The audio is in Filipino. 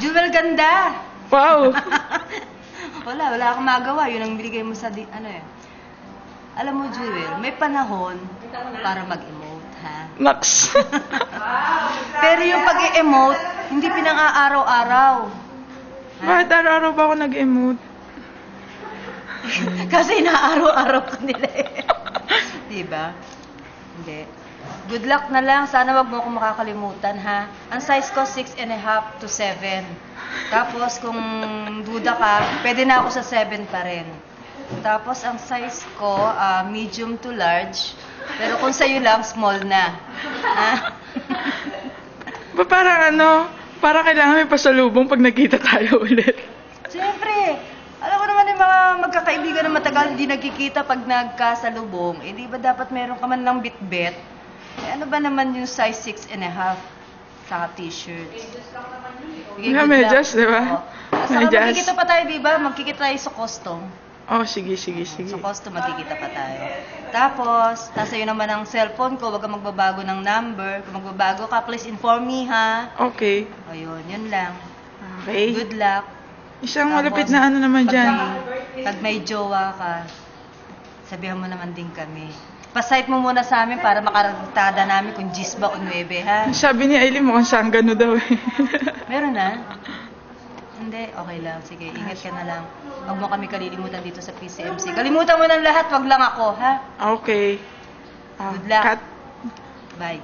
Jewel, ganda! Wow! Wala akong magawa. Yun ang binigay mo sa, Alam mo, Jewel, may panahon para mag-emote, ha? Naks! Pero yung pag-emote, hindi pinang-aaraw-araw. Bakit araw-araw ba ako nag-emote? Kasi inaaraw-araw ka nila eh. Diba? Hindi. Good luck na lang. Sana wag mo akong makakalimutan, ha? Ang size ko, 6.5 to 7. Tapos, kung duda ka, pwede na ako sa 7 pa rin. Tapos, ang size ko, medium to large. Pero kung sa'yo lang, small na. Ha? Parang kailangan may pasalubong pag nagkita tayo ulit. Siyempre. Alam mo naman yung mga magkakaibigan na matagal hindi nagkikita pag nagkasalubong. Eh, di ba dapat meron ka man lang bit-bit? Eh, ano ba naman yung size 6.5 sa t-shirt? Nga, medyas, di ba? Saka magkikita pa tayo, di ba? Magkikita tayo sa custom. Oh, sige. Sa custom, magkikita pa tayo. Tapos, nasa iyo naman ang cellphone ko. Huwag kang magbabago ng number. Kung magbabago ka, please inform me, ha? Okay. O yun lang. Okay. Good luck. Isang malapit na ano naman dyan. Pag may jowa ka, sabihan mo naman din kami. Pasite mo muna sa amin para makaragtada namin kung 10 ba o 9, ha? Sabi ni Aileen, mukhang sanggano daw eh. Meron na? Hindi, okay lang. Sige, ingat ka na lang. Huwag mo kami kalilimutan dito sa PCMC. Kalimutan mo ng lahat, wag lang ako, ha? Okay. Good luck. Cut. Bye.